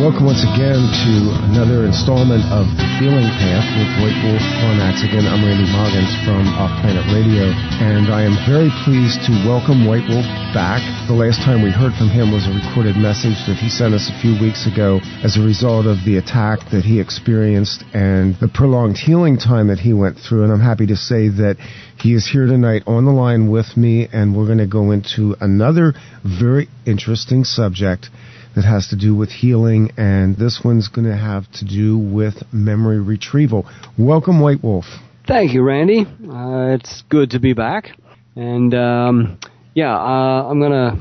Welcome once again to another installment of The Healing Path with White Wolf on Atzingen. I'm Randy Maugans from Off Planet Radio, and I am very pleased to welcome White Wolf back. The last time we heard from him was a recorded message that he sent us a few weeks ago as a result of the attack that he experienced and the prolonged healing time that he went through, and I'm happy to say that he is here tonight on the line with me, and we're going to go into another very interesting subject that has to do with healing, and this one's going to have to do with memory retrieval. Welcome, White Wolf. Thank you, Randy. It's good to be back, and I'm gonna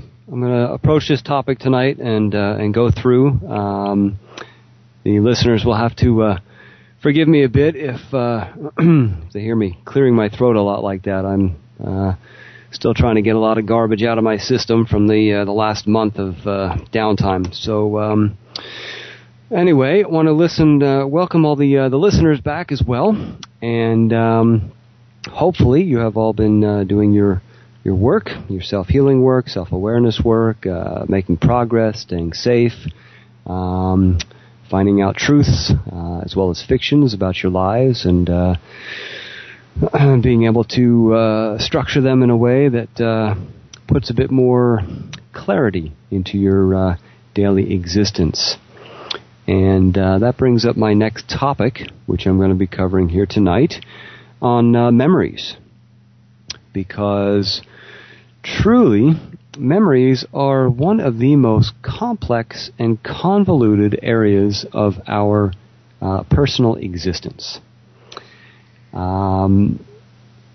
approach this topic tonight and go through. The listeners will have to forgive me a bit if they hear me clearing my throat a lot like that. I'm still trying to get a lot of garbage out of my system from the last month of downtime. So anyway, I want to welcome all the listeners back as well, and hopefully you have all been doing your work, your self-healing work, self-awareness work, making progress, staying safe, finding out truths as well as fictions about your lives, and being able to structure them in a way that puts a bit more clarity into your daily existence. And that brings up my next topic, which I'm going to be covering here tonight, on memories. Because truly, memories are one of the most complex and convoluted areas of our personal existence.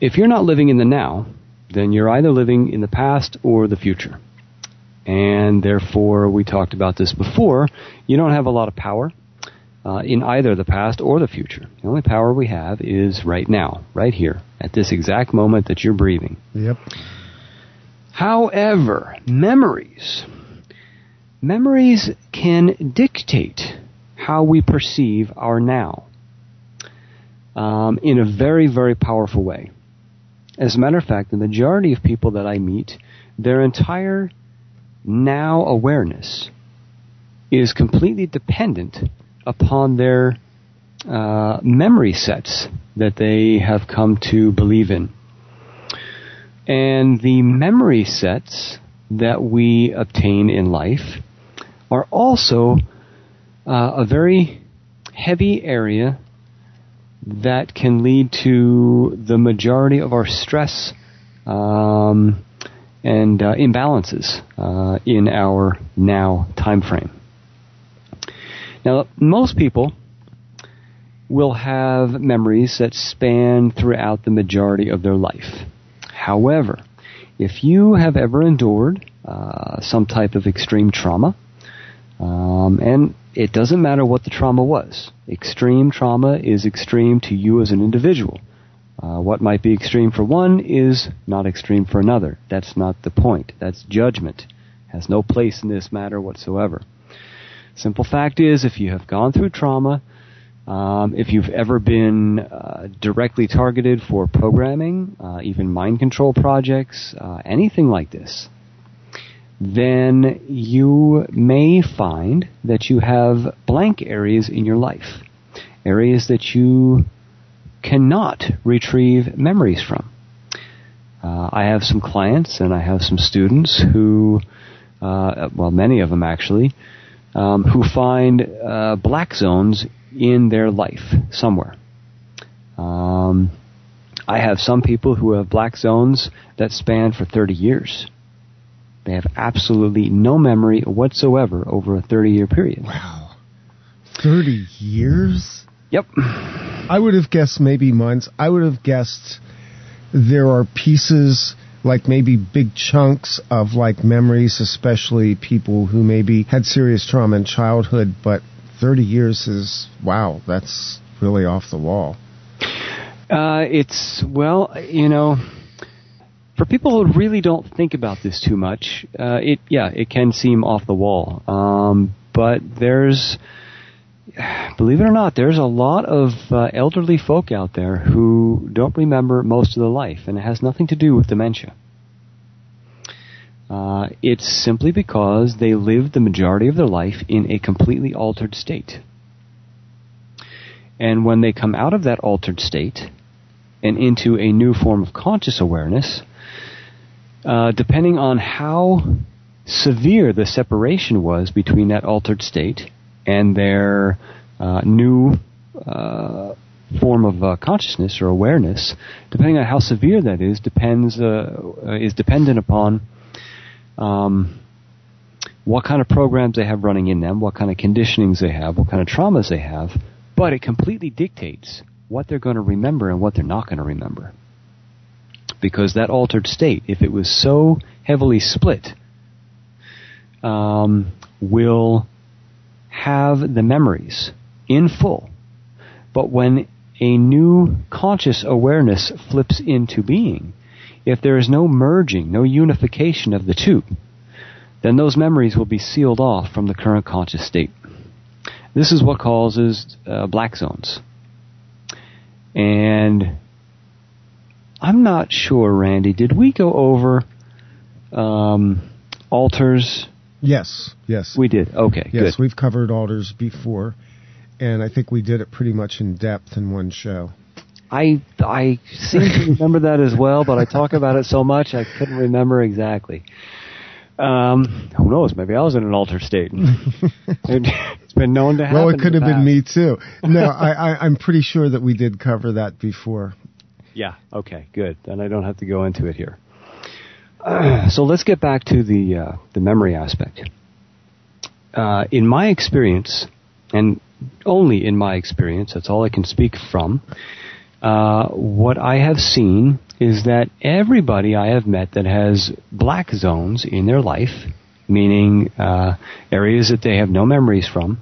If you're not living in the now, then you're either living in the past or the future. And therefore, we talked about this before, you don't have a lot of power in either the past or the future. The only power we have is right now, right here, at this exact moment that you're breathing. Yep. However, memories can dictate how we perceive our now. In a very, very powerful way. As a matter of fact, the majority of people that I meet, their entire now awareness is completely dependent upon their memory sets that they have come to believe in. And the memory sets that we obtain in life are also a very heavy area that can lead to the majority of our stress and imbalances in our now time frame. Now, most people will have memories that span throughout the majority of their life. However, if you have ever endured some type of extreme trauma, and it doesn't matter what the trauma was. Extreme trauma is extreme to you as an individual. What might be extreme for one is not extreme for another. That's not the point. That's judgment. Has no place in this matter whatsoever. Simple fact is, if you have gone through trauma, if you've ever been directly targeted for programming, even mind control projects, anything like this, then you may find that you have blank areas in your life, areas that you cannot retrieve memories from. I have some clients and I have some students who, many of them actually, who find black zones in their life somewhere. I have some people who have black zones that span for 30 years. They have absolutely no memory whatsoever over a 30-year period. Wow. 30 years? Yep. I would have guessed there are pieces, like maybe big chunks of like memories, especially people who maybe had serious trauma in childhood, but 30 years is, wow, that's really off the wall. For people who really don't think about this too much, it can seem off the wall. But believe it or not, there's a lot of elderly folk out there who don't remember most of their life, and it has nothing to do with dementia. It's simply because they lived the majority of their life in a completely altered state. And when they come out of that altered state and into a new form of conscious awareness, depending on how severe the separation was between that altered state and their new form of consciousness or awareness, depending on how severe that is, is dependent upon what kind of programs they have running in them, what kind of conditionings they have, what kind of traumas they have, but it completely dictates what they're going to remember and what they're not going to remember. Because that altered state, if it was so heavily split, will have the memories in full. But when a new conscious awareness flips into being, if there is no merging, no unification of the two, then those memories will be sealed off from the current conscious state. This is what causes black zones. And I'm not sure, Randy, did we go over alters? Yes. We did. Okay, yes, good. We've covered alters before, and I think we did it pretty much in depth in one show. I seem to remember that as well, but I talk about it so much I couldn't remember exactly. Who knows? Maybe I was in an altered state. It's been known to happen. Well, it could have been me too. No, I'm pretty sure that we did cover that before. Yeah. Okay. Good. Then I don't have to go into it here. So let's get back to the memory aspect. In my experience, and only in my experience, that's all I can speak from. What I have seen is that everybody I have met that has black zones in their life, meaning areas that they have no memories from,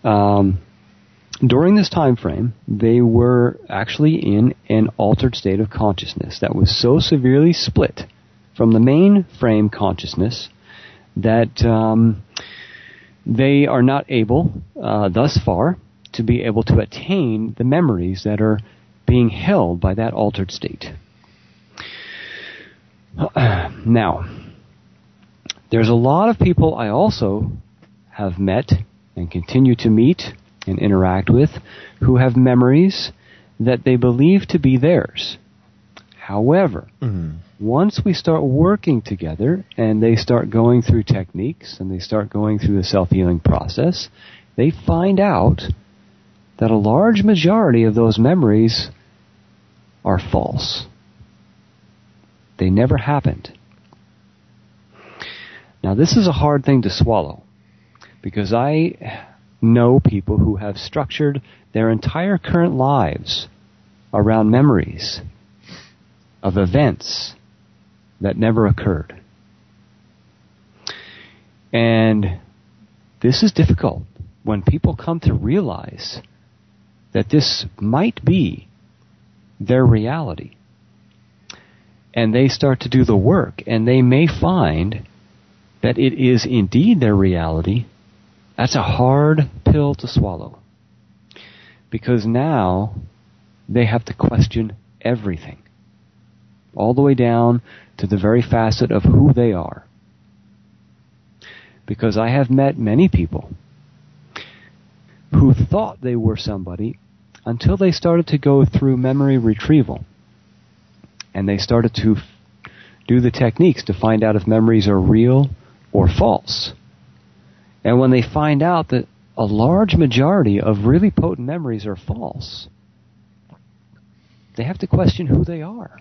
during this time frame, they were actually in an altered state of consciousness that was so severely split from the main frame consciousness that they are not able, thus far, to be able to attain the memories that are being held by that altered state. Now, there's a lot of people I also have met and continue to meet and interact with who have memories that they believe to be theirs. However, once we start working together and they start going through techniques and they start going through the self-healing process, they find out that a large majority of those memories are false. They never happened. Now, this is a hard thing to swallow because I know people who have structured their entire current lives around memories of events that never occurred. And this is difficult when people come to realize that this might be their reality. And they start to do the work, and they may find that it is indeed their reality. That's a hard pill to swallow. Because now they have to question everything, all the way down to the very facet of who they are. Because I have met many people who thought they were somebody until they started to go through memory retrieval. And they started to do the techniques to find out if memories are real or false. And when they find out that a large majority of really potent memories are false, they have to question who they are.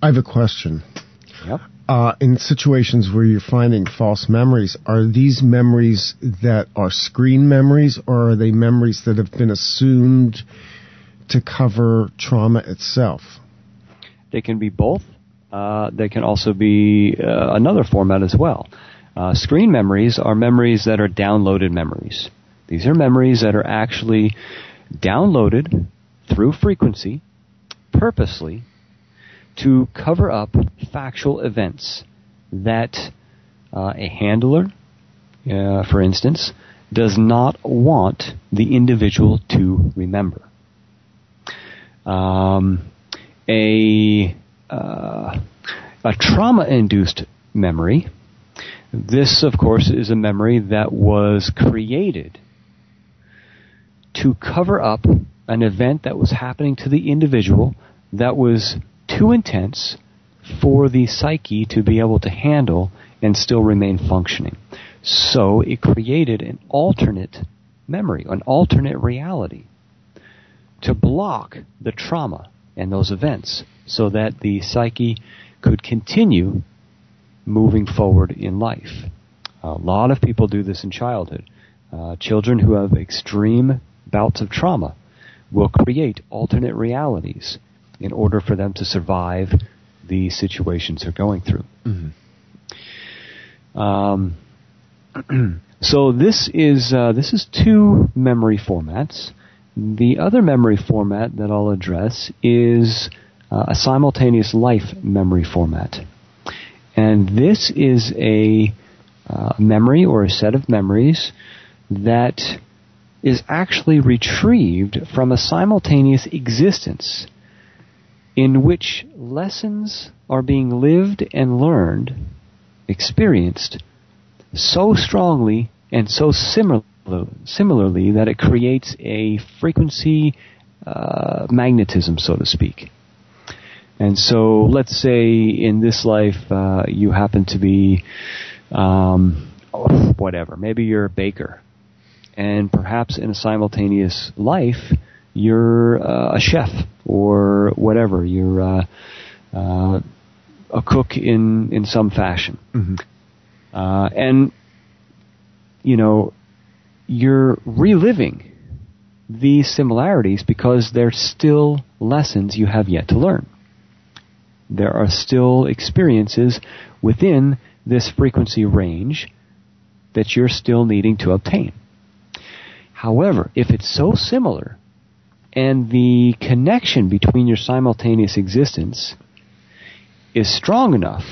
I have a question. Yep. In situations where you're finding false memories, are these memories that are screen memories, or are they memories that have been assumed to cover trauma itself? They can be both. They can also be another format as well. Screen memories are memories that are downloaded memories. These are memories that are actually downloaded through frequency, purposely, to cover up factual events that a handler, for instance, does not want the individual to remember. A trauma-induced memory. This, of course, is a memory that was created to cover up an event that was happening to the individual that was too intense for the psyche to be able to handle and still remain functioning. So it created an alternate memory, an alternate reality, to block the trauma and those events so that the psyche could continue moving forward in life. A lot of people do this in childhood. Children who have extreme bouts of trauma will create alternate realities in order for them to survive the situations they're going through. Mm-hmm. So this is two memory formats. The other memory format that I'll address is a simultaneous life memory format. And this is a memory or a set of memories that is actually retrieved from a simultaneous existence in which lessons are being lived and learned, experienced, so strongly and so similarly that it creates a frequency magnetism, so to speak. And so let's say in this life you happen to be, whatever, maybe you're a baker. And perhaps in a simultaneous life, you're a chef or whatever. You're a cook in some fashion. Mm-hmm. And, you know, you're reliving these similarities because they're still lessons you have yet to learn. There are still experiences within this frequency range that you're still needing to obtain. However, if it's so similar and the connection between your simultaneous existence is strong enough,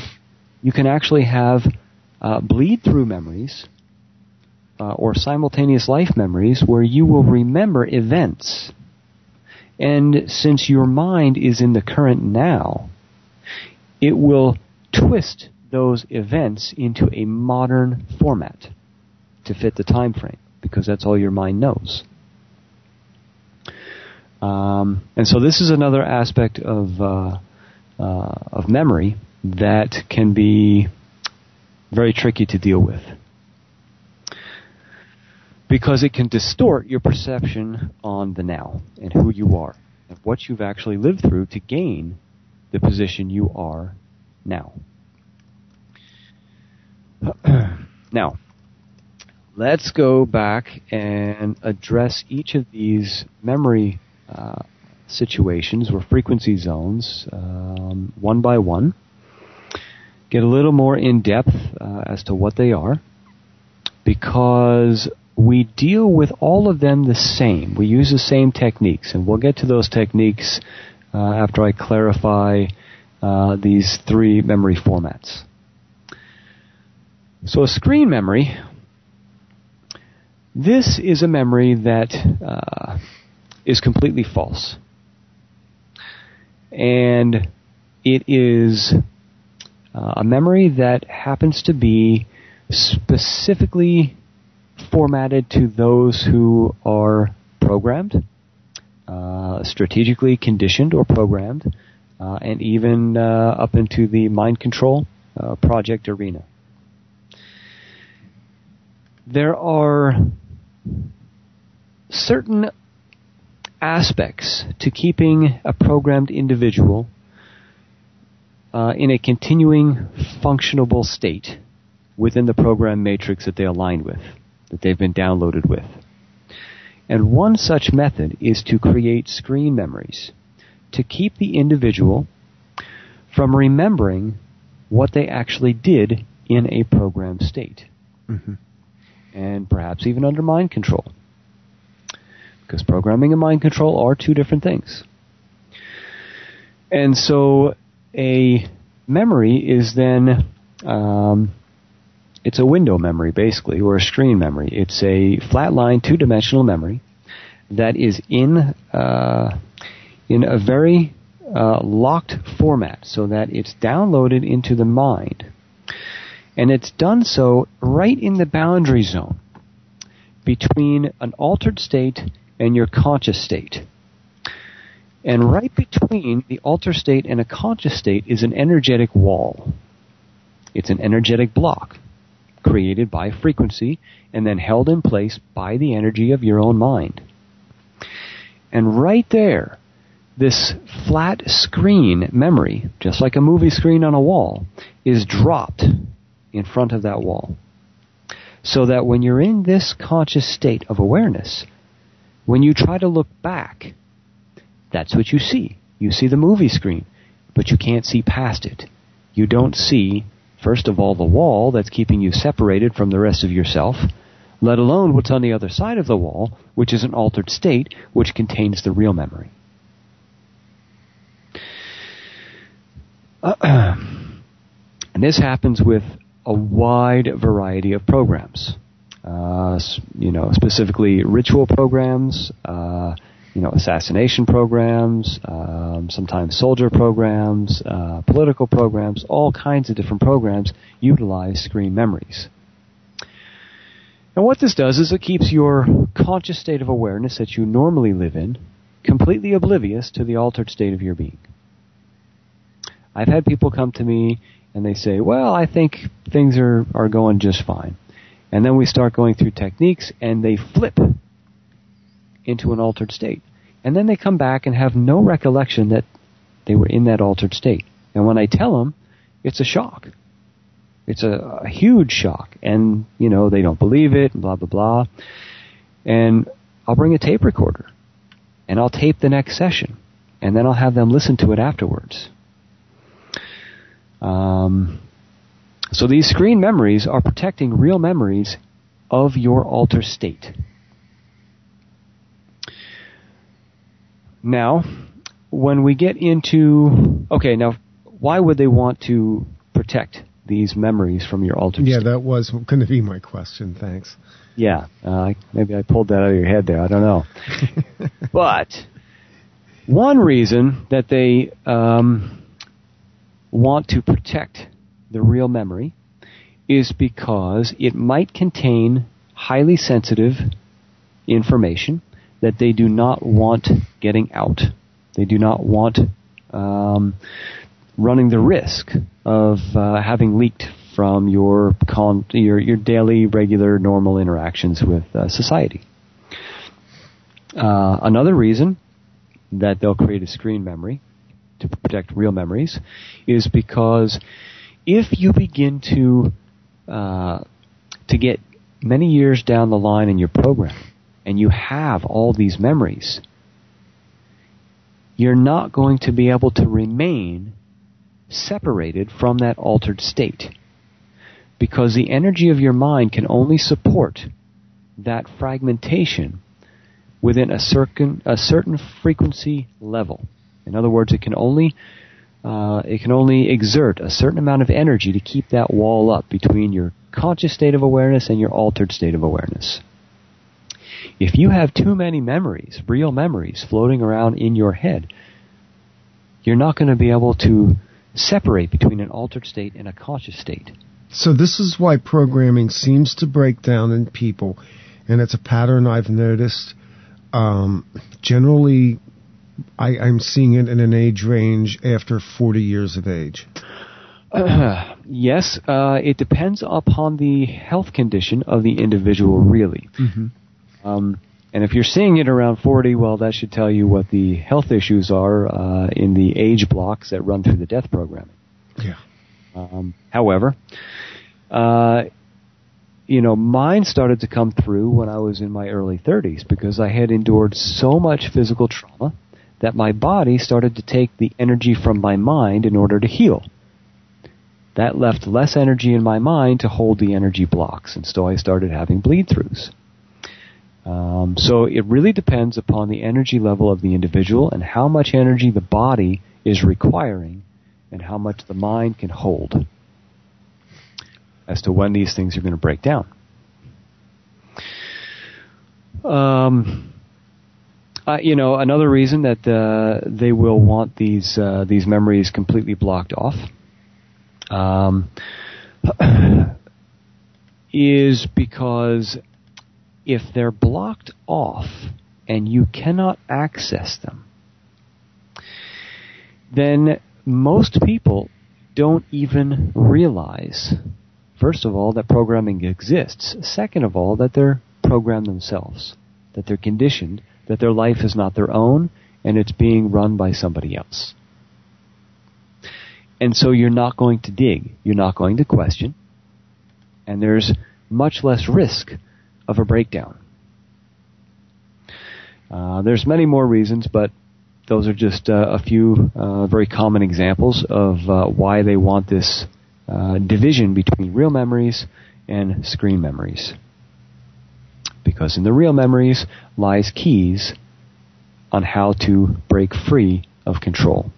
you can actually have bleed-through memories or simultaneous life memories where you will remember events. And since your mind is in the current now, it will twist those events into a modern format to fit the time frame, because that's all your mind knows. And so this is another aspect of memory that can be very tricky to deal with, because it can distort your perception on the now and who you are and what you've actually lived through to gain the position you are now. Now, let's go back and address each of these memory situations or frequency zones one by one. Get a little more in depth as to what they are, because we deal with all of them the same. We use the same techniques, and we'll get to those techniques after I clarify these three memory formats. So a screen memory, this is a memory that is completely false. And it is a memory that happens to be specifically formatted to those who are programmed, strategically conditioned or programmed, and even up into the mind control project arena. There are certain aspects to keeping a programmed individual in a continuing functionable state within the program matrix that they align with, that they've been downloaded with. And one such method is to create screen memories to keep the individual from remembering what they actually did in a programmed state. Mm-hmm. And perhaps even under mind control. Because programming and mind control are two different things. And so a memory is then, it's a window memory basically, or a screen memory. It's a flatline two-dimensional memory that is in a very locked format, so that it's downloaded into the mind And it's done so right in the boundary zone between an altered state and your conscious state. And right between the altered state and a conscious state is an energetic wall. It's an energetic block created by frequency and then held in place by the energy of your own mind. And right there, this flat screen memory, just like a movie screen on a wall, is dropped in front of that wall. So that when you're in this conscious state of awareness, when you try to look back, that's what you see. You see the movie screen, but you can't see past it. You don't see, first of all, the wall that's keeping you separated from the rest of yourself, let alone what's on the other side of the wall, which is an altered state, which contains the real memory. And this happens with a wide variety of programs. Specifically ritual programs, assassination programs, sometimes soldier programs, political programs, all kinds of different programs utilize screen memories. And what this does is it keeps your conscious state of awareness that you normally live in completely oblivious to the altered state of your being. I've had people come to me and they say, well, I think things are going just fine. And then we start going through techniques and they flip into an altered state. And then they come back and have no recollection that they were in that altered state. And when I tell them, it's a shock. It's a huge shock. And, they don't believe it, and blah, blah, blah. And I'll bring a tape recorder. And I'll tape the next session. And then I'll have them listen to it afterwards. So these screen memories are protecting real memories of your altered state. Now, when we get into... Okay, now, why would they want to protect these memories from your altered state? Yeah, that was going to be my question. Thanks. Yeah, maybe I pulled that out of your head there. I don't know. But one reason that they want to protect the real memory is because it might contain highly sensitive information that they do not want getting out. They do not want running the risk of having leaked from your daily, regular, normal interactions with society. Another reason that they'll create a screen memory to protect real memories is because if you begin to get many years down the line in your program and you have all these memories, you're not going to be able to remain separated from that altered state, because the energy of your mind can only support that fragmentation within a certain frequency level. In other words, it can only exert a certain amount of energy to keep that wall up between your conscious state of awareness and your altered state of awareness. If you have too many memories, real memories, floating around in your head, you're not going to be able to separate between an altered state and a conscious state. So this is why programming seems to break down in people, and it's a pattern I've noticed. Generally, I'm seeing it in an age range after 40 years of age. Yes, it depends upon the health condition of the individual, really. Mm-hmm. And if you're seeing it around 40, well, that should tell you what the health issues are in the age blocks that run through the death program. Yeah. However, mine started to come through when I was in my early 30s because I had endured so much physical trauma that my body started to take the energy from my mind in order to heal. That left less energy in my mind to hold the energy blocks, and so I started having bleed-throughs. So it really depends upon the energy level of the individual and how much energy the body is requiring and how much the mind can hold as to when these things are going to break down. Another reason that they will want these memories completely blocked off. is because if they're blocked off and you cannot access them, then most people don't even realize, first of all, that programming exists. Second of all, that they're programmed themselves, that they're conditioned, that their life is not their own and it's being run by somebody else. And so you're not going to dig, you're not going to question, and there's much less risk of a breakdown. There's many more reasons, but those are just a few very common examples of why they want this division between real memories and screen memories. Because in the real memories lies keys on how to break free of control.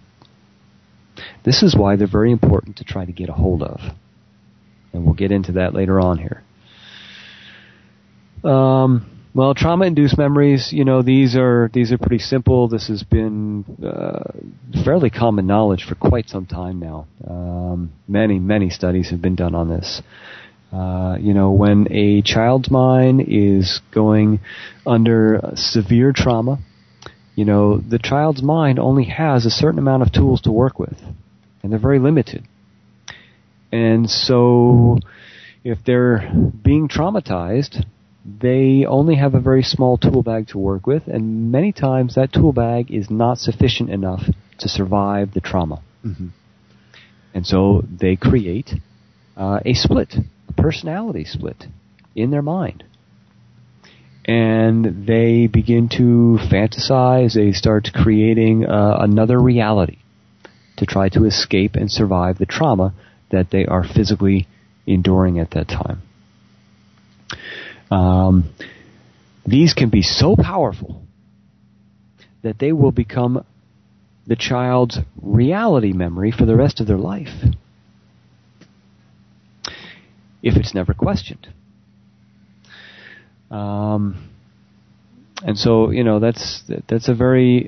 This is why they're very important to try to get a hold of. And we'll get into that later on here. Well, trauma-induced memories, these are pretty simple. This has been fairly common knowledge for quite some time now. Many studies have been done on this. When a child's mind is going under severe trauma, the child's mind only has a certain amount of tools to work with, and they're very limited. And so if they're being traumatized, they only have a very small tool bag to work with, and many times that tool bag is not sufficient enough to survive the trauma. Mm-hmm. And so they create a split, a personality split in their mind. And they begin to fantasize, they start creating another reality to try to escape and survive the trauma that they are physically enduring at that time. These can be so powerful that they will become the child's reality memory for the rest of their life, if it's never questioned. And so, that's a very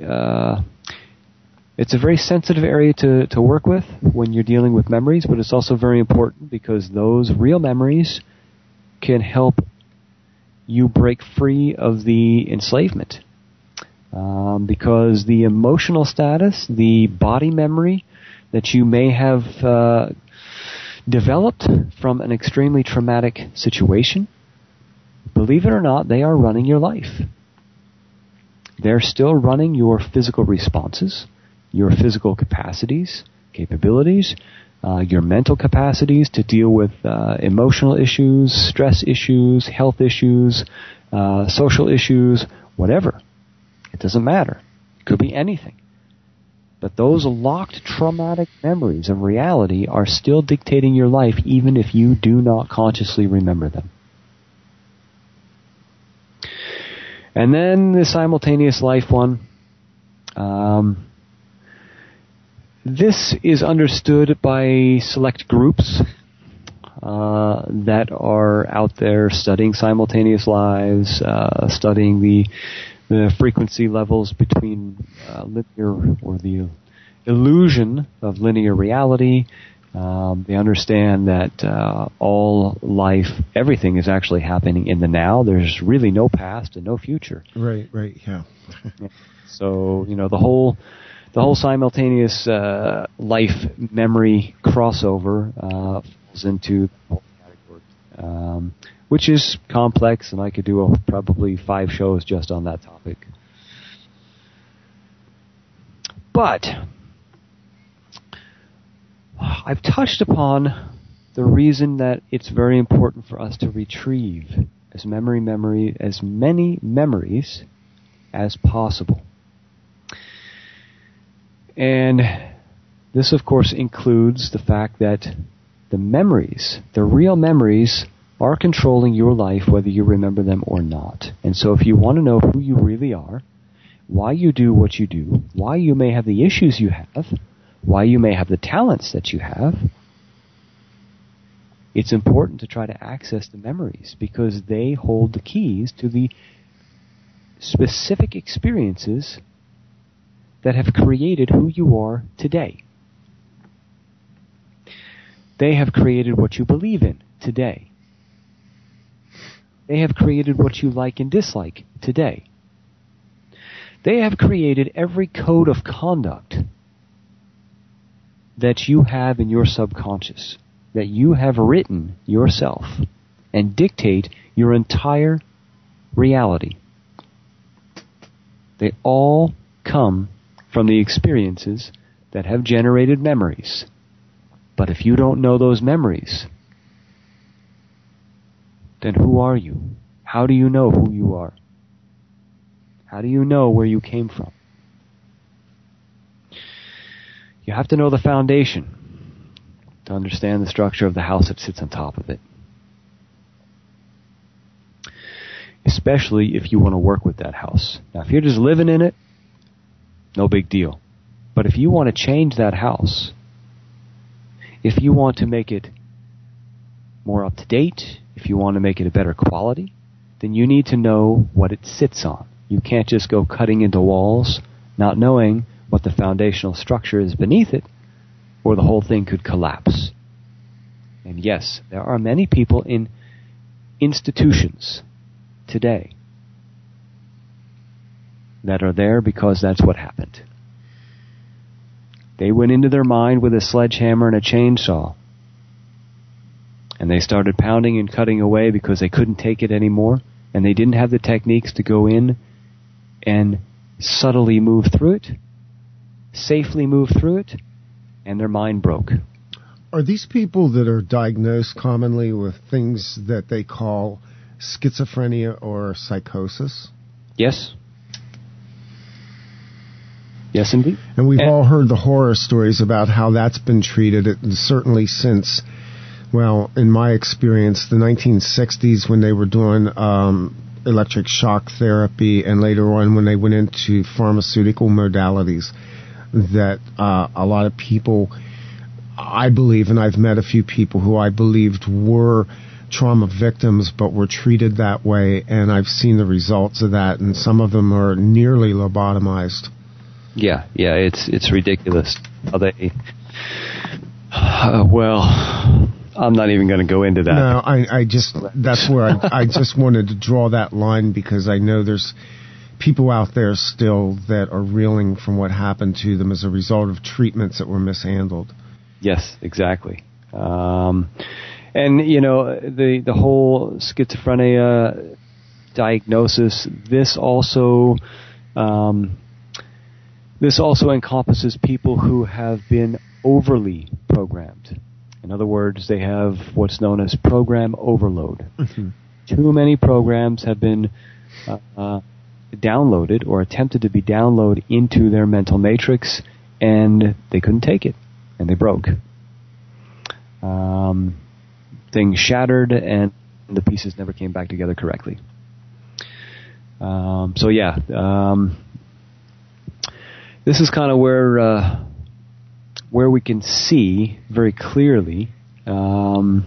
it's a very sensitive area to work with when you're dealing with memories, but it's also very important because those real memories can help you break free of the enslavement. Because the emotional status, the body memory that you may have developed from an extremely traumatic situation, believe it or not, they are running your life. They're still running your physical responses, your physical capacities, capabilities, your mental capacities to deal with emotional issues, stress issues, health issues, social issues, whatever. It doesn't matter. It could be anything. But those locked traumatic memories of reality are still dictating your life even if you do not consciously remember them. And then the simultaneous life one. This is understood by select groups that are out there studying simultaneous lives, studying the frequency levels between linear, or the illusion of linear reality. They understand that all life, everything is actually happening in the now. There's really no past and no future. Right, yeah. So, the whole simultaneous life memory crossover falls into the whole category, which is complex, and I could do probably 5 shows just on that topic. But I've touched upon the reason that it's very important for us to retrieve as many memories as possible. And this, of course, includes the fact that the memories, the real memories, are controlling your life whether you remember them or not. And so if you want to know who you really are, why you do what you do, why you may have the issues you have, why you may have the talents that you have, it's important to try to access the memories because they hold the keys to the specific experiences that have created who you are today. They have created what you believe in today. They have created what you like and dislike today. They have created every code of conduct that you have in your subconscious, that you have written yourself, and dictate your entire reality. They all come from the experiences that have generated memories. But if you don't know those memories, then who are you? How do you know who you are? How do you know where you came from? You have to know the foundation to understand the structure of the house that sits on top of it. Especially if you want to work with that house. Now, if you're just living in it, no big deal. But if you want to change that house, if you want to make it more up to date, if you want to make it a better quality, then you need to know what it sits on. You can't just go cutting into walls, not knowing what the foundational structure is beneath it, or the whole thing could collapse. And yes, there are many people in institutions today that are there because that's what happened. They went into their mind with a sledgehammer and a chainsaw, and they started pounding and cutting away because they couldn't take it anymore, and they didn't have the techniques to go in and subtly move through it, safely move through it, and their mind broke. Are these people that are diagnosed commonly with things that they call schizophrenia or psychosis? Yes. Yes, indeed. And we've all heard the horror stories about how that's been treated, certainly since, well, in my experience, the 1960s when they were doing electric shock therapy, and later on when they went into pharmaceutical modalities, that a lot of people, I believe, and I've met a few people who I believed were trauma victims but were treated that way, and I've seen the results of that, and some of them are nearly lobotomized. Yeah, it's ridiculous how they... well, I'm not even going to go into that. No, I just, that's where I just wanted to draw that line, because I know there's people out there still that are reeling from what happened to them as a result of treatments that were mishandled. Yes, exactly. And, you know, the whole schizophrenia diagnosis, this also encompasses people who have been overly programmed. In other words, they have what's known as program overload. Mm-hmm. Too many programs have been downloaded or attempted to be downloaded into their mental matrix, and they couldn't take it, and they broke. Things shattered, and the pieces never came back together correctly. This is kind of where we can see very clearly the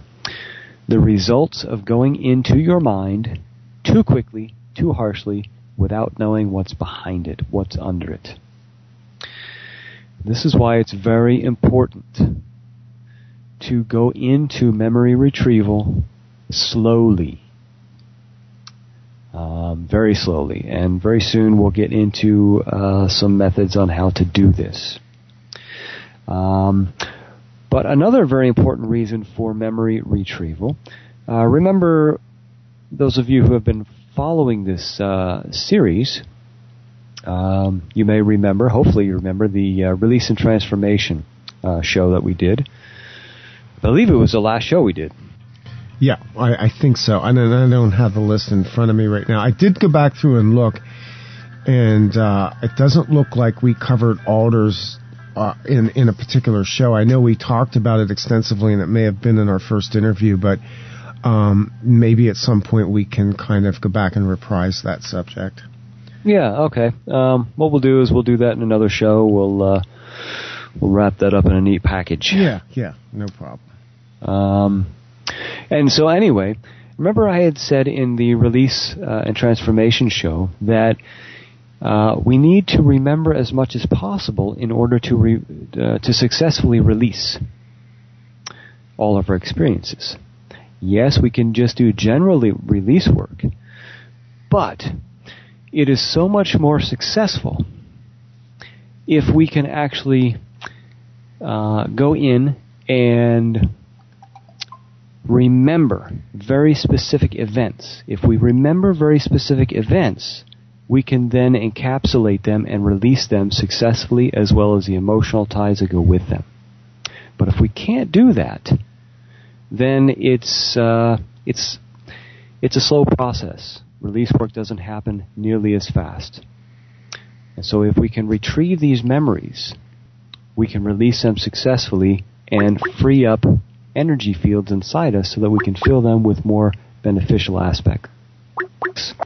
results of going into your mind too quickly, too harshly, without knowing what's behind it, what's under it. This is why it's very important to go into memory retrieval slowly. Very slowly, and very soon we'll get into some methods on how to do this. But another very important reason for memory retrieval, remember, those of you who have been following this series, you may remember, hopefully you remember, the Release and Transformation show that we did. I believe it was the last show we did. Yeah, I think so. I don't have the list in front of me right now. I did go back through and look, and it doesn't look like we covered alders in a particular show. I know we talked about it extensively, and it may have been in our first interview, but maybe at some point we can kind of go back and reprise that subject. Yeah, okay. What we'll do is we'll do that in another show. We'll wrap that up in a neat package. Yeah, no problem. And so anyway, remember I had said in the Release and Transformation show that we need to remember as much as possible in order to successfully release. all of our experiences. Yes, we can just do general release work, but it is so much more successful if we can actually go in and remember very specific events. If we remember very specific events, we can then encapsulate them and release them successfully, as well as the emotional ties that go with them. But if we can't do that, then it's a slow process. Release work doesn't happen nearly as fast. And so if we can retrieve these memories, we can release them successfully and free up energy fields inside us so that we can fill them with more beneficial aspects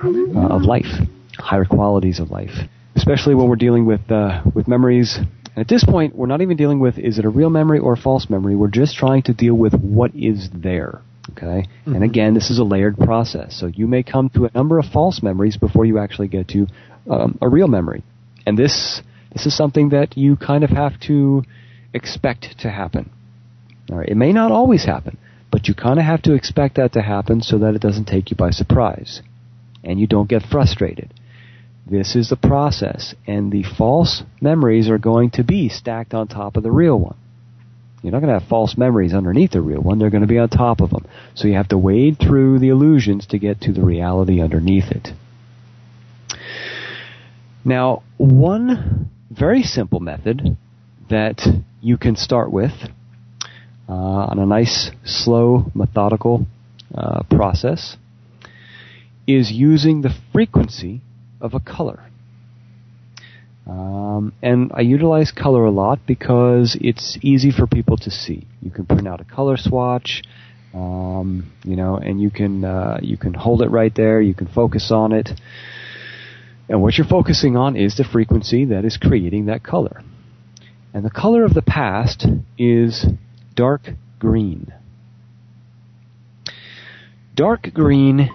of life, higher qualities of life. Especially when we're dealing with memories. And at this point, we're not even dealing with, is it a real memory or a false memory? We're just trying to deal with what is there. Okay? Mm-hmm. And again, this is a layered process. So you may come to a number of false memories before you actually get to a real memory. And this is something that you kind of have to expect to happen. All right, it may not always happen, but you kind of have to expect that to happen so that it doesn't take you by surprise and you don't get frustrated. This is the process, and the false memories are going to be stacked on top of the real one. You're not going to have false memories underneath the real one. They're going to be on top of them. So you have to wade through the illusions to get to the reality underneath it. Now, one very simple method that you can start with on a nice, slow, methodical process is using the frequency of a color. And I utilize color a lot because it's easy for people to see. You can print out a color swatch, and you can hold it right there. You can focus on it. And what you're focusing on is the frequency that is creating that color. And the color of the past is dark green. Dark green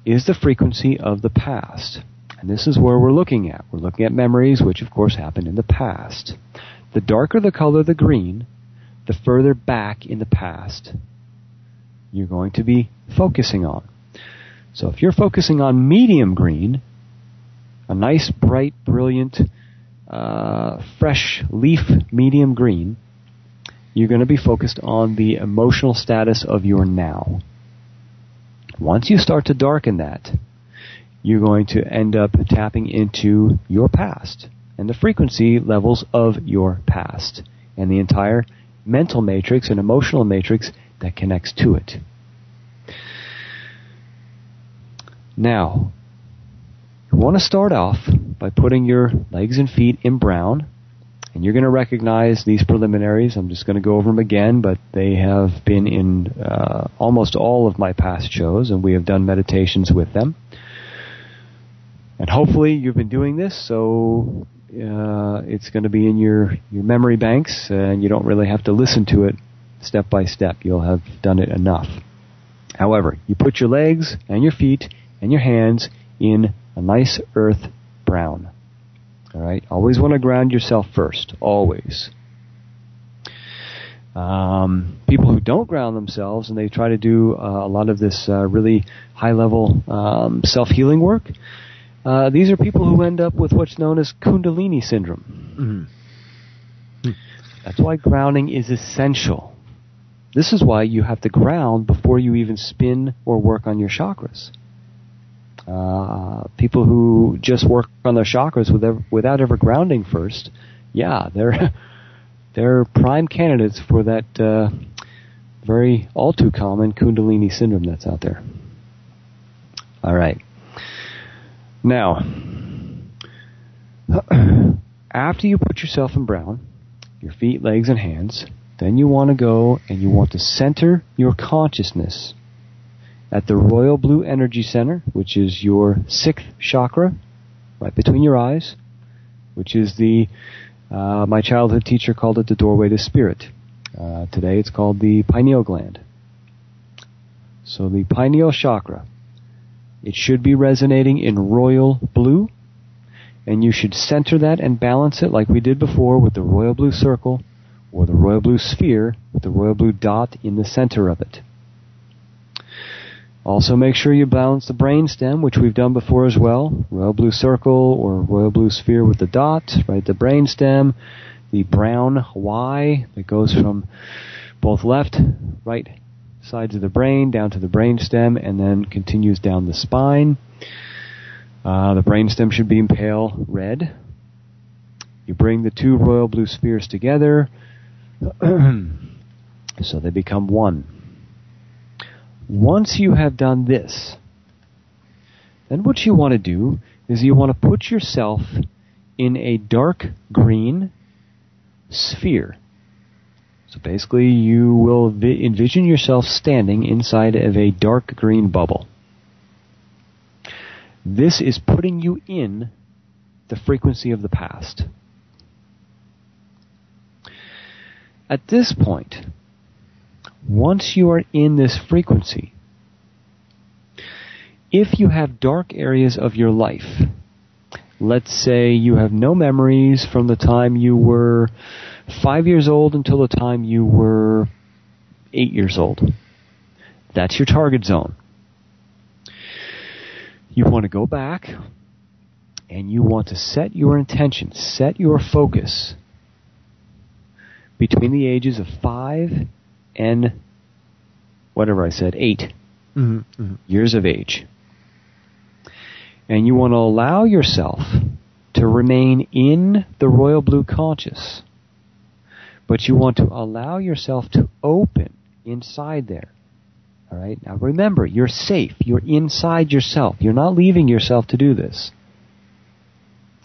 is the frequency of the past. And this is where we're looking at. We're looking at memories, which of course happened in the past. The darker the color, the green, the further back in the past you're going to be focusing on. So if you're focusing on medium green, a nice, bright, brilliant, fresh leaf medium green, you're going to be focused on the emotional status of your now. Once you start to darken that, you're going to end up tapping into your past and the frequency levels of your past and the entire mental matrix and emotional matrix that connects to it. Now, you want to start off by putting your legs and feet in brown, and you're going to recognize these preliminaries. I'm just going to go over them again, but they have been in almost all of my past shows, and we have done meditations with them. And hopefully you've been doing this, so it's going to be in your memory banks, and you don't really have to listen to it step by step. You'll have done it enough. However, you put your legs and your feet and your hands in a nice earth brown. All right? Always want to ground yourself first. Always. People who don't ground themselves and they try to do a lot of this really high-level self-healing work, these are people who end up with what's known as Kundalini syndrome. Mm-hmm. That's why grounding is essential. This is why you have to ground before you even spin or work on your chakras. People who just work on their chakras without ever grounding first, they're prime candidates for that very all too common Kundalini syndrome that's out there. All right. Now, after you put yourself in brown, your feet, legs, and hands, then you want to go and you want to center your consciousness at the royal blue energy center, which is your 6th chakra, right between your eyes, which is my childhood teacher called it the doorway to spirit. Today it's called the pineal gland. So the pineal chakra, it should be resonating in royal blue, and you should center that and balance it like we did before with the royal blue circle, or the royal blue sphere with the royal blue dot in the center of it. Also make sure you balance the brainstem, which we've done before as well. Royal blue circle or royal blue sphere with the dot, right? The brainstem, the brown Y that goes from both left, right sides of the brain down to the brainstem and then continues down the spine. The brainstem should be in pale red. You bring the two royal blue spheres together so they become one. Once you have done this, then what you want to do is you want to put yourself in a dark green sphere. So basically you will envision yourself standing inside of a dark green bubble. This is putting you in the frequency of the past. At this point, once you are in this frequency, if you have dark areas of your life, let's say you have no memories from the time you were 5 years old until the time you were 8 years old. That's your target zone. You want to go back and you want to set your intention, set your focus between the ages of 5 and whatever I said, 8 years of age. And you want to allow yourself to remain in the royal blue conscious, but you want to allow yourself to open inside there. All right? Now remember, you're safe. You're inside yourself. You're not leaving yourself to do this.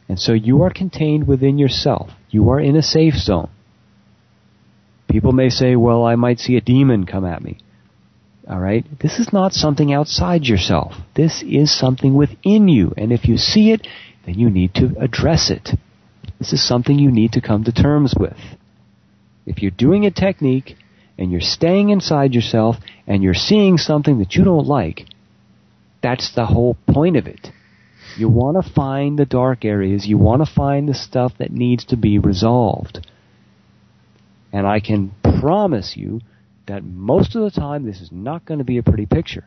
And so you are contained within yourself. You are in a safe zone. People may say, well, I might see a demon come at me. All right? This is not something outside yourself. This is something within you. And if you see it, then you need to address it. This is something you need to come to terms with. If you're doing a technique and you're staying inside yourself and you're seeing something that you don't like, that's the whole point of it. You want to find the dark areas. You want to find the stuff that needs to be resolved. And I can promise you that most of the time this is not going to be a pretty picture.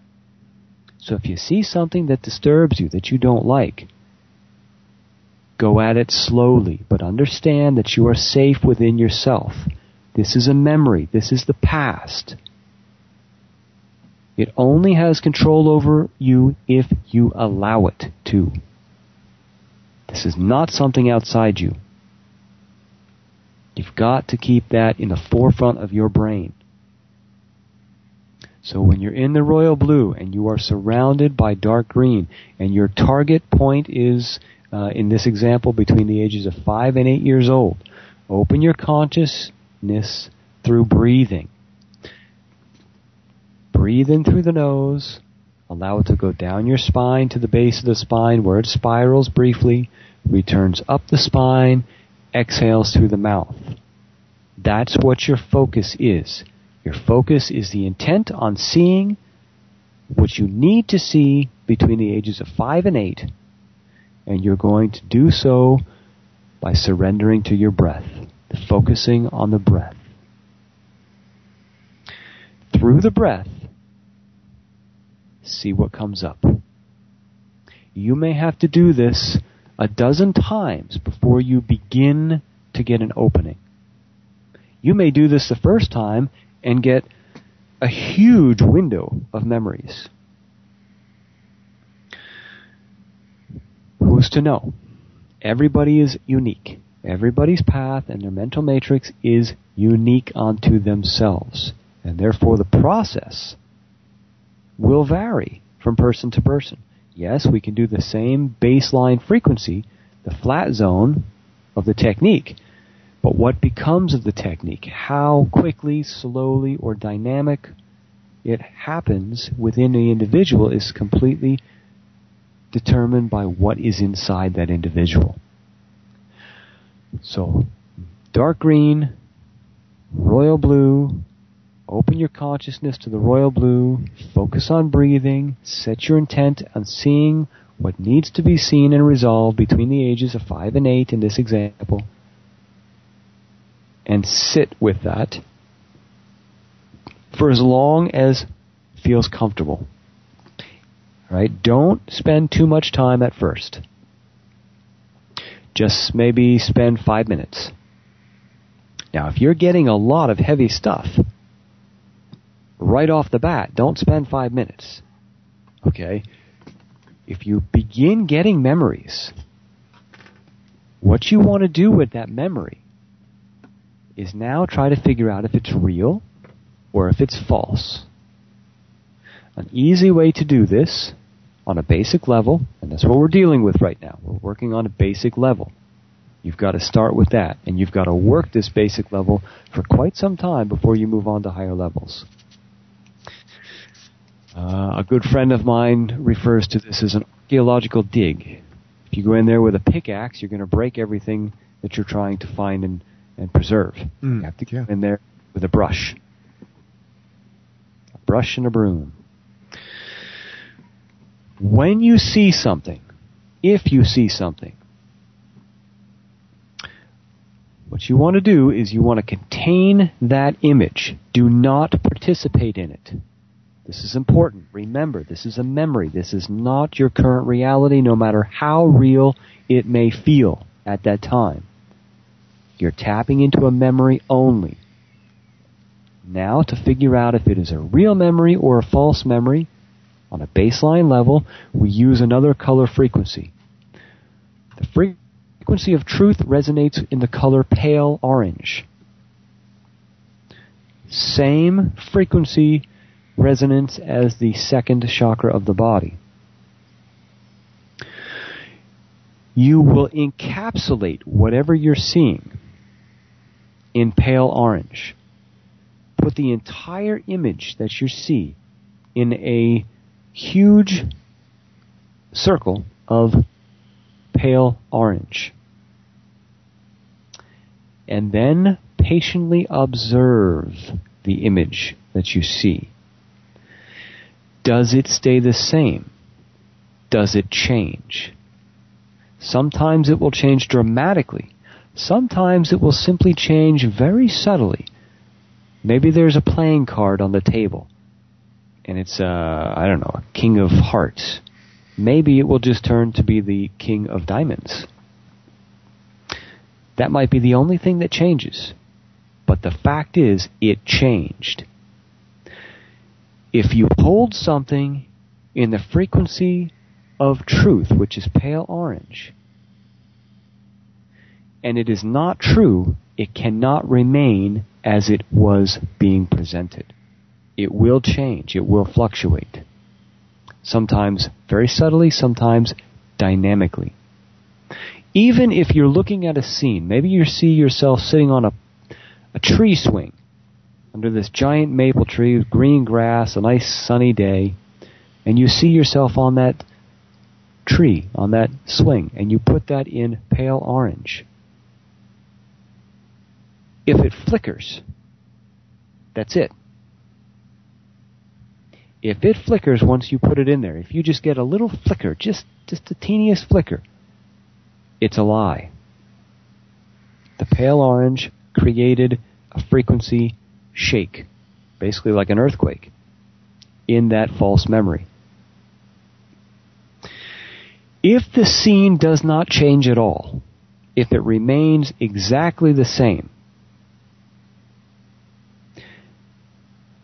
So if you see something that disturbs you, that you don't like, go at it slowly, but understand that you are safe within yourself. This is a memory. This is the past. It only has control over you if you allow it to. This is not something outside you. You've got to keep that in the forefront of your brain. So when you're in the royal blue and you are surrounded by dark green and your target point is, in this example, between the ages of 5 and 8 years old, open your consciousness through breathing. Breathe in through the nose. Allow it to go down your spine to the base of the spine where it spirals briefly, returns up the spine, exhales through the mouth. That's what your focus is. Your focus is the intent on seeing what you need to see between the ages of 5 and 8, and you're going to do so by surrendering to your breath, focusing on the breath. Through the breath, see what comes up. You may have to do this a dozen times before you begin to get an opening. You may do this the first time and get a huge window of memories. Who's to know? Everybody is unique. Everybody's path and their mental matrix is unique unto themselves. And therefore the process will vary from person to person. Yes, we can do the same baseline frequency, the flat zone of the technique, but what becomes of the technique, how quickly, slowly, or dynamic it happens within the individual is completely determined by what is inside that individual. So, dark green, royal blue, open your consciousness to the royal blue, focus on breathing, set your intent on seeing what needs to be seen and resolved between the ages of 5 and 8 in this example, and sit with that for as long as feels comfortable. Right? Don't spend too much time at first. Just maybe spend 5 minutes. Now, if you're getting a lot of heavy stuff, right off the bat, don't spend 5 minutes. Okay? If you begin getting memories, what you want to do with that memory is now try to figure out if it's real or if it's false. An easy way to do this on a basic level, and that's what we're dealing with right now. We're working on a basic level. You've got to start with that, and you've got to work this basic level for quite some time before you move on to higher levels. A good friend of mine refers to this as an archaeological dig. If you go in there with a pickaxe, you're going to break everything that you're trying to find and preserve. You have to go in there with a brush. A brush and a broom. When you see something, if you see something, what you want to do is you want to contain that image. Do not participate in it. This is important. Remember, this is a memory. This is not your current reality, no matter how real it may feel at that time. You're tapping into a memory only. Now, to figure out if it is a real memory or a false memory, on a baseline level, we use another color frequency. The frequency of truth resonates in the color pale orange. Same frequency resonance as the second chakra of the body. You will encapsulate whatever you're seeing in pale orange. Put the entire image that you see in a huge circle of pale orange. And then patiently observe the image that you see. Does it stay the same? Does it change? Sometimes it will change dramatically. Sometimes it will simply change very subtly. Maybe there's a playing card on the table, and it's, a King of Hearts. Maybe it will just turn to be the King of Diamonds. That might be the only thing that changes. But the fact is, it changed. If you hold something in the frequency of truth, which is pale orange, and it is not true, it cannot remain as it was being presented. It will change. It will fluctuate. Sometimes very subtly, sometimes dynamically. Even if you're looking at a scene, maybe you see yourself sitting on a tree swing under this giant maple tree with green grass, a nice sunny day, and you see yourself on that tree, on that swing, and you put that in pale orange. If it flickers, that's it. If it flickers once you put it in there, if you just get a little flicker, just the teeniest flicker, it's a lie. The pale orange created a frequency shake, basically like an earthquake, in that false memory. If the scene does not change at all, if it remains exactly the same,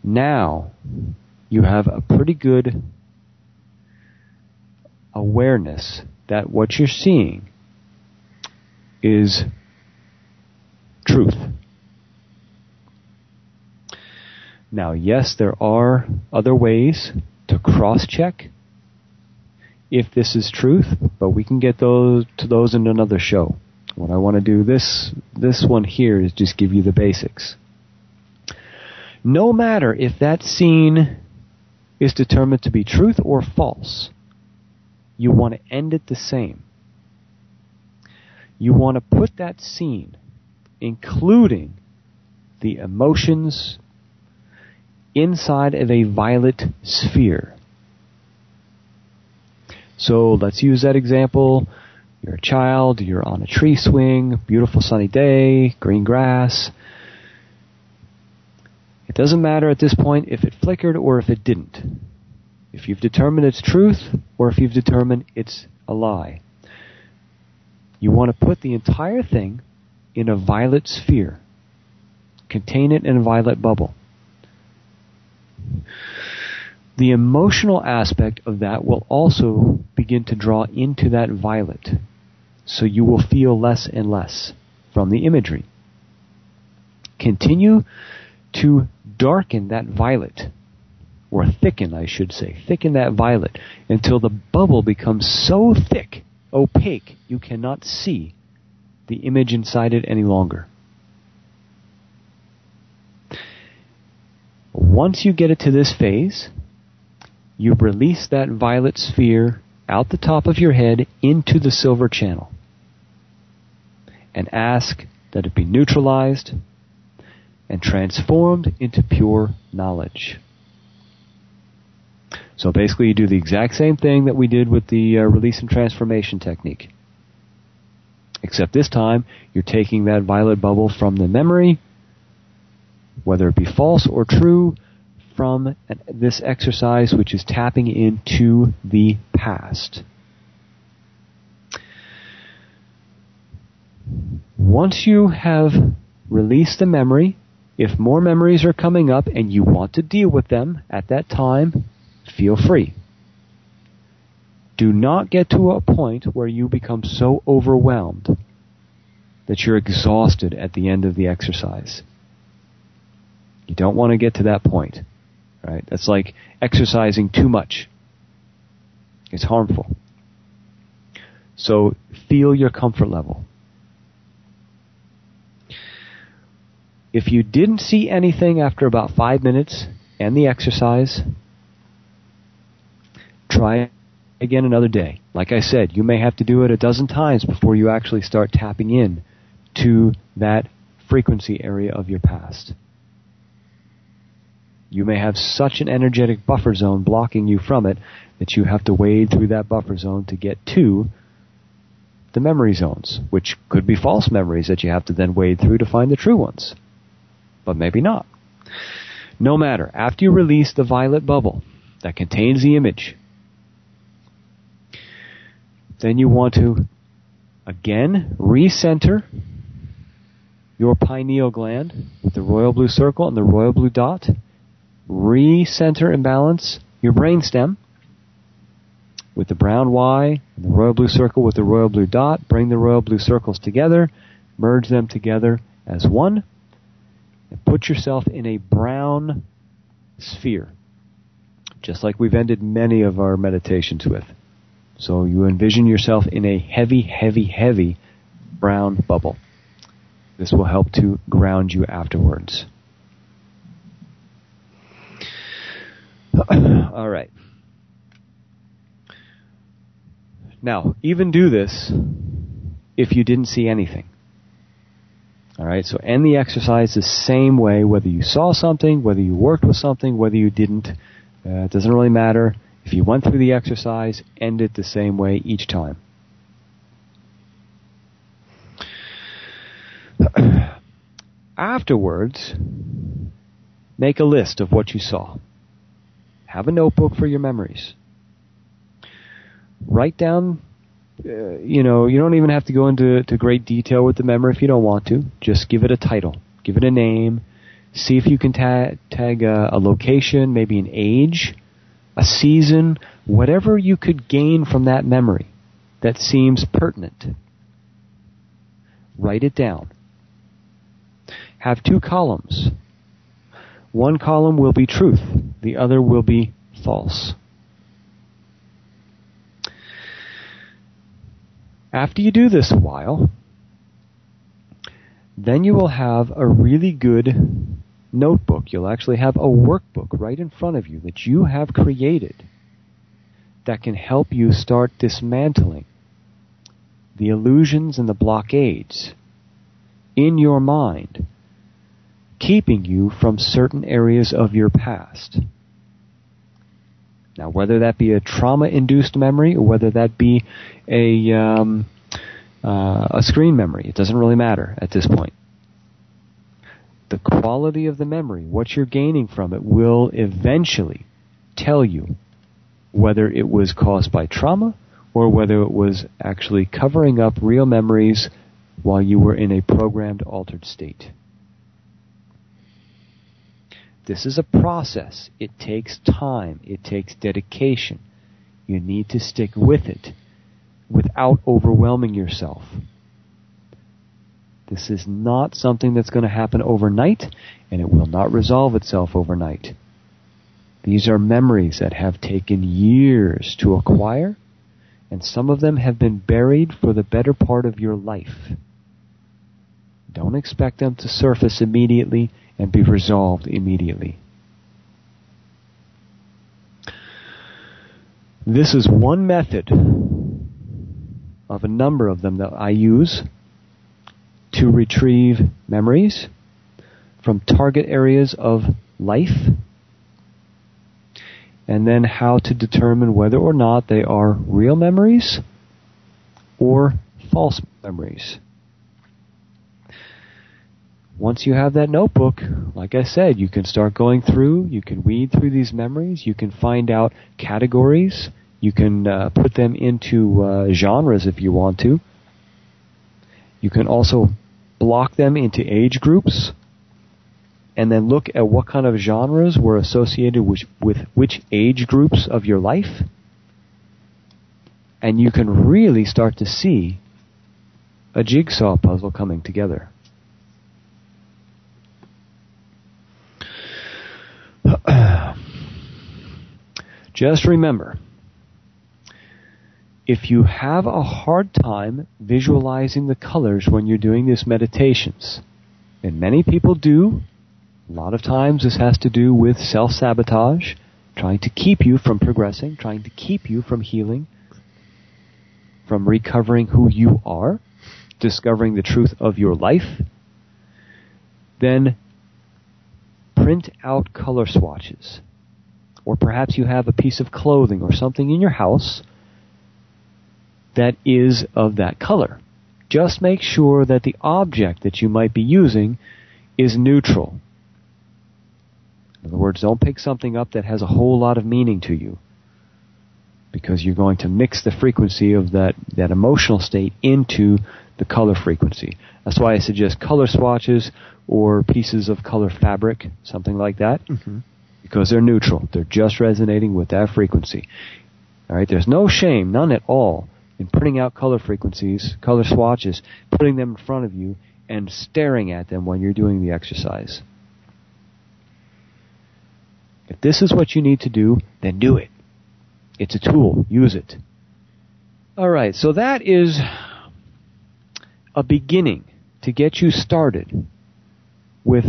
now you have a pretty good awareness that what you're seeing is truth. Now, yes, there are other ways to cross-check if this is truth, but we can get to those in another show. What I want to do this one here is just give you the basics. No matter if that scene is determined to be truth or false, you want to end it the same. You want to put that scene, including the emotions, inside of a violet sphere. So let's use that example. You're a child, you're on a tree swing, beautiful sunny day, green grass. It doesn't matter at this point if it flickered or if it didn't. If you've determined it's truth or if you've determined it's a lie. You want to put the entire thing in a violet sphere. Contain it in a violet bubble. The emotional aspect of that will also begin to draw into that violet. So you will feel less and less from the imagery. Continue to darken that violet, or thicken, I should say, thicken that violet until the bubble becomes so thick, opaque, you cannot see the image inside it any longer. Once you get it to this phase, you release that violet sphere out the top of your head into the silver channel and ask that it be neutralized and transformed into pure knowledge. So basically you do the exact same thing that we did with the release and transformation technique. Except this time, you're taking that violet bubble from the memory, whether it be false or true, from this exercise, which is tapping into the past. Once you have released the memory, if more memories are coming up and you want to deal with them at that time, feel free. Do not get to a point where you become so overwhelmed that you're exhausted at the end of the exercise. You don't want to get to that point. Right? That's like exercising too much. It's harmful. So feel your comfort level. If you didn't see anything after about 5 minutes and the exercise, try again another day. Like I said, you may have to do it a dozen times before you actually start tapping in to that frequency area of your past. You may have such an energetic buffer zone blocking you from it that you have to wade through that buffer zone to get to the memory zones, which could be false memories that you have to then wade through to find the true ones. But maybe not. No matter, after you release the violet bubble that contains the image, then you want to, again, recenter your pineal gland with the royal blue circle and the royal blue dot. Recenter and balance your brainstem with the brown Y and the royal blue circle with the royal blue dot. Bring the royal blue circles together, merge them together as one, and put yourself in a brown sphere, just like we've ended many of our meditations with. So you envision yourself in a heavy, heavy, heavy brown bubble. This will help to ground you afterwards. All right. Now, even do this if you didn't see anything. All right, so end the exercise the same way, whether you saw something, whether you worked with something, whether you didn't. It doesn't really matter. If you went through the exercise, end it the same way each time. Afterwards, make a list of what you saw. Have a notebook for your memories. Write down, you don't even have to go into great detail with the memory if you don't want to. Just give it a title. Give it a name. See if you can tag a location, maybe an age, a season, whatever you could gain from that memory that seems pertinent. Write it down. Have 2 columns. One column will be truth. The other will be false. After you do this a while, then you will have a really good notebook. You'll actually have a workbook right in front of you that you have created that can help you start dismantling the illusions and the blockades in your mind, keeping you from certain areas of your past. Now, whether that be a trauma-induced memory or whether that be a a screen memory. It doesn't really matter at this point. The quality of the memory, what you're gaining from it, will eventually tell you whether it was caused by trauma or whether it was actually covering up real memories while you were in a programmed altered state. This is a process. It takes time. It takes dedication. You need to stick with it without overwhelming yourself. This is not something that's going to happen overnight, and it will not resolve itself overnight. These are memories that have taken years to acquire, and some of them have been buried for the better part of your life. Don't expect them to surface immediately and be resolved immediately. This is one method of a number of them that I use to retrieve memories from target areas of life, and then how to determine whether or not they are real memories or false memories. Once you have that notebook, like I said, you can start going through, you can weed through these memories, you can find out categories, you can put them into genres if you want to. You can also block them into age groups, and then look at what kind of genres were associated with which age groups of your life, and you can really start to see a jigsaw puzzle coming together. Just remember, if you have a hard time visualizing the colors when you're doing these meditations, and many people do, a lot of times this has to do with self-sabotage, trying to keep you from progressing, trying to keep you from healing, from recovering who you are, discovering the truth of your life, then print out color swatches. Or perhaps you have a piece of clothing or something in your house that is of that color. Just make sure that the object that you might be using is neutral. In other words, don't pick something up that has a whole lot of meaning to you, because you're going to mix the frequency of that emotional state into the color frequency. That's why I suggest color swatches or pieces of color fabric, something like that, because they're neutral. They're just resonating with that frequency. All right, there's no shame, none at all, in printing out color frequencies, color swatches, putting them in front of you, and staring at them when you're doing the exercise. If this is what you need to do, then do it. It's a tool. Use it. All right, so that is a beginning to get you started with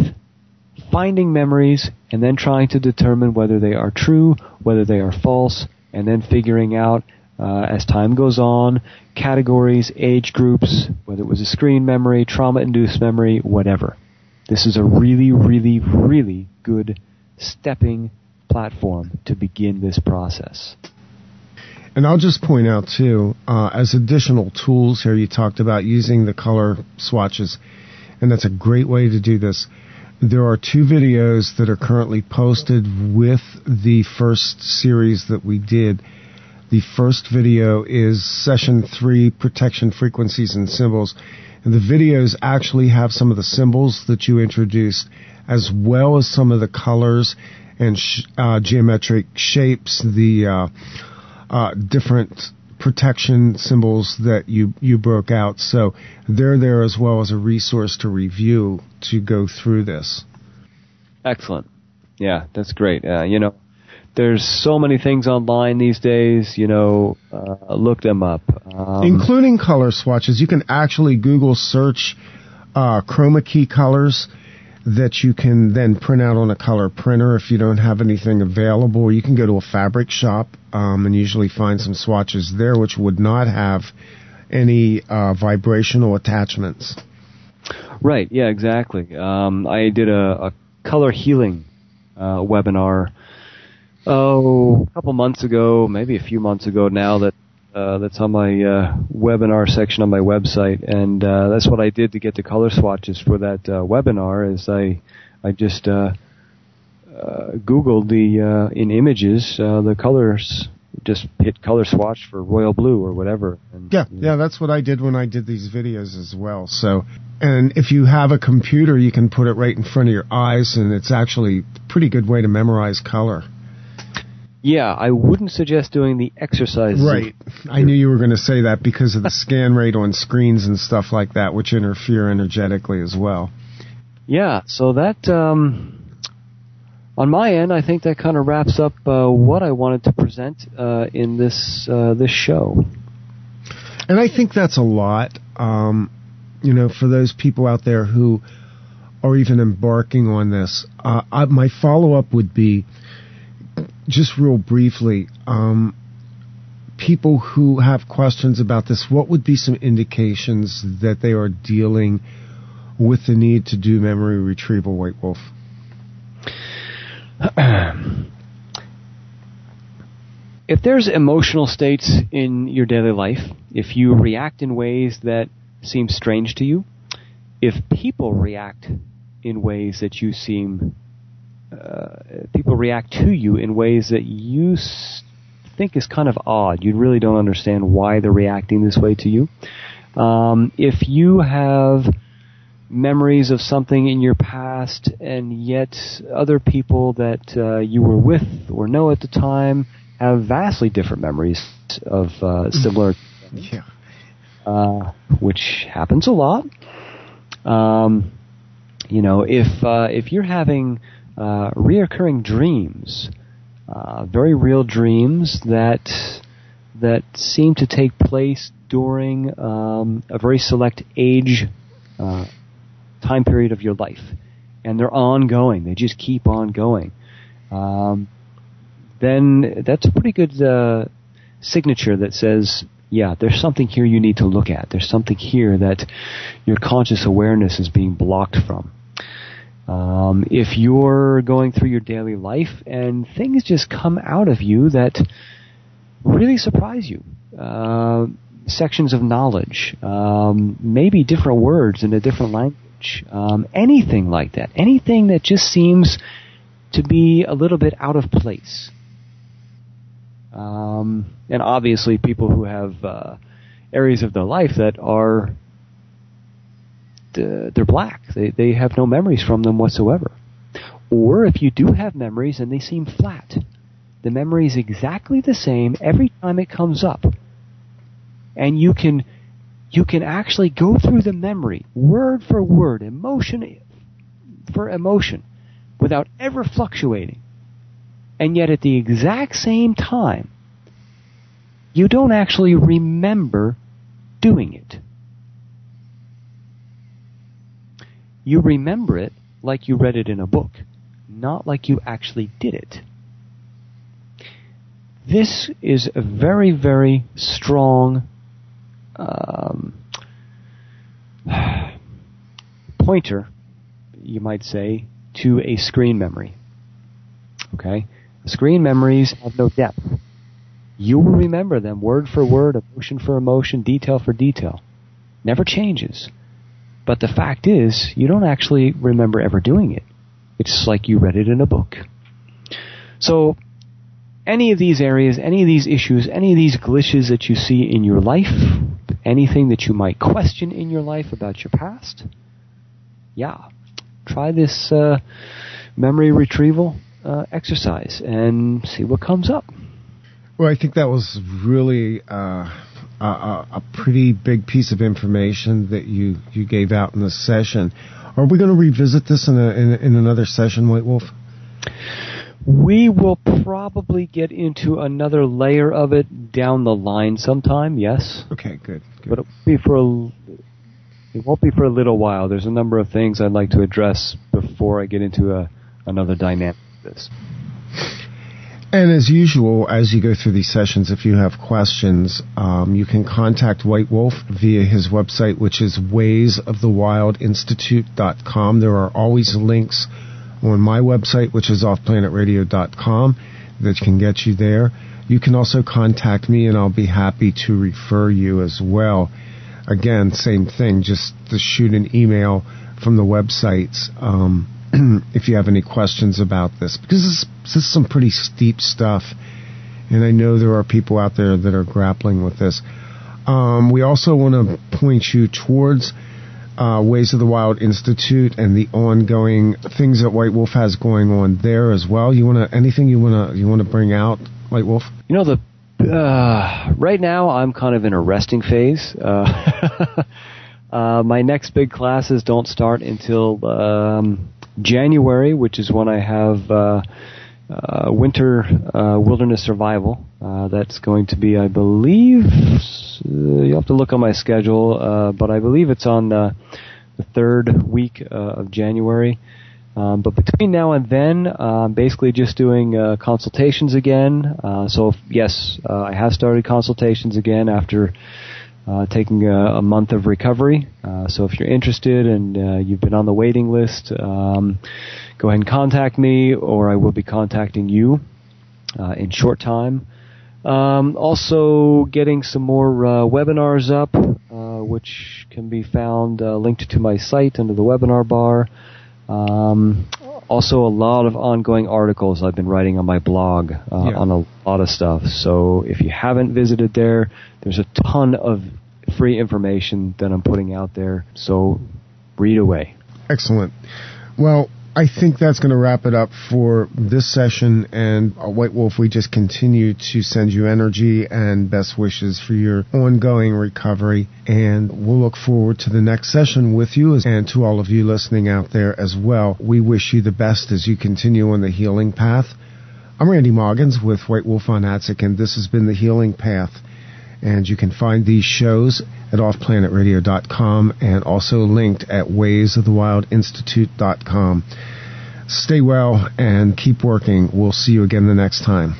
finding memories and then trying to determine whether they are true, whether they are false, and then figuring out, as time goes on, categories, age groups, whether it was a screen memory, trauma-induced memory, whatever. This is a really, really, really good stepping platform to begin this process. And I'll just point out, too, as additional tools here, you talked about using the color swatches, and that's a great way to do this. There are 2 videos that are currently posted with the first series that we did. The first video is Session 3, Protection Frequencies and Symbols. And the videos actually have some of the symbols that you introduced, as well as some of the colors and geometric shapes, the different protection symbols that you broke out. So they're there as well as a resource to review to go through this. Excellent. Yeah, that's great. There's so many things online these days, look them up. Including color swatches. You can actually Google search chroma key colors that you can then print out on a color printer if you don't have anything available. Or you can go to a fabric shop and usually find some swatches there which would not have any vibrational attachments. Right, yeah, exactly. I did a color healing webinar, a couple months ago, maybe a few months ago now, that that's on my webinar section on my website, and that's what I did to get the color swatches for that webinar. Is I just Googled in images the colors, just hit color swatch for royal blue or whatever. And, yeah, that's what I did when I did these videos as well. So, and if you have a computer, you can put it right in front of your eyes, and it's actually a pretty good way to memorize color. Yeah, I wouldn't suggest doing the exercise. Right. I knew you were going to say that because of the scan rate on screens and stuff like that, which interfere energetically as well. Yeah, so that, on my end, I think that kind of wraps up what I wanted to present in this show. And I think that's a lot, for those people out there who are even embarking on this. My follow-up would be, just real briefly, people who have questions about this, what would be some indications that they are dealing with the need to do memory retrieval, White Wolf? If there's emotional states in your daily life, if you react in ways that seem strange to you, if people react in ways that you people react to you in ways that you think is kind of odd, you really don't understand why they're reacting this way to you. If you have memories of something in your past, and yet other people that you were with or know at the time have vastly different memories of similar things, which happens a lot. If you're having reoccurring dreams, very real dreams that seem to take place during a very select age time period of your life, and they're ongoing, they just keep on going, then that's a pretty good signature that says, yeah, there's something here you need to look at. There's something here that your conscious awareness is being blocked from. If you're going through your daily life and things just come out of you that really surprise you, sections of knowledge, maybe different words in a different language, anything like that, anything that just seems to be a little bit out of place. And obviously people who have areas of their life that are they're black. They have no memories from them whatsoever. Or if you do have memories and they seem flat, the memory is exactly the same every time it comes up. And you can actually go through the memory, word for word, emotion for emotion, without ever fluctuating. And yet at the exact same time, you don't actually remember doing it. You remember it like you read it in a book, not like you actually did it. This is a very, very strong pointer, you might say, to a screen memory. Okay? Screen memories have no depth. You will remember them word for word, emotion for emotion, detail for detail. Never changes. But the fact is, you don't actually remember ever doing it. It's like you read it in a book. So, any of these areas, any of these issues, any of these glitches that you see in your life, anything that you might question in your life about your past, try this memory retrieval exercise and see what comes up. Well, I think that was really a pretty big piece of information that you gave out in this session. Are we going to revisit this in another session, White Wolf? We will probably get into another layer of it down the line sometime, yes. Okay, good. But it won't be for a little while. There's a number of things I'd like to address before I get into another dynamic of this. And as usual, as you go through these sessions, if you have questions, you can contact White Wolf via his website, which is waysofthewildinstitute.com. There are always links on my website, which is offplanetradio.com, that can get you there. You can also contact me, and I'll be happy to refer you as well. Again, same thing, just to shoot an email from the websites if you have any questions about this, because this is some pretty steep stuff, and I know there are people out there that are grappling with this. We also want to point you towards Ways of the Wild Institute and the ongoing things that White Wolf has going on there as well. Anything you want to bring out, White Wolf? You know, right now I'm kind of in a resting phase. My next big classes don't start until January, which is when I have winter wilderness survival. That's going to be, I believe, you'll have to look on my schedule, but I believe it's on the third week of January. But between now and then, I'm basically just doing consultations again. Yes, I have started consultations again after taking a month of recovery. So if you're interested and you've been on the waiting list, go ahead and contact me, or I will be contacting you in short time. Also getting some more webinars up, which can be found linked to my site under the webinar bar. Also a lot of ongoing articles I've been writing on my blog on a lot of stuff. So if you haven't visited there, there's a ton of free information that I'm putting out there. So read away. Excellent. Well, I think that's going to wrap it up for this session. And White Wolf, we just continue to send you energy and best wishes for your ongoing recovery. And we'll look forward to the next session with you, and to all of you listening out there as well. We wish you the best as you continue on the healing path. I'm Randy Maugans with White Wolf on Atzingen. This has been The Healing Path. And you can find these shows at offplanetradio.com and also linked at waysofthewildinstitute.com. Stay well and keep working. We'll see you again the next time.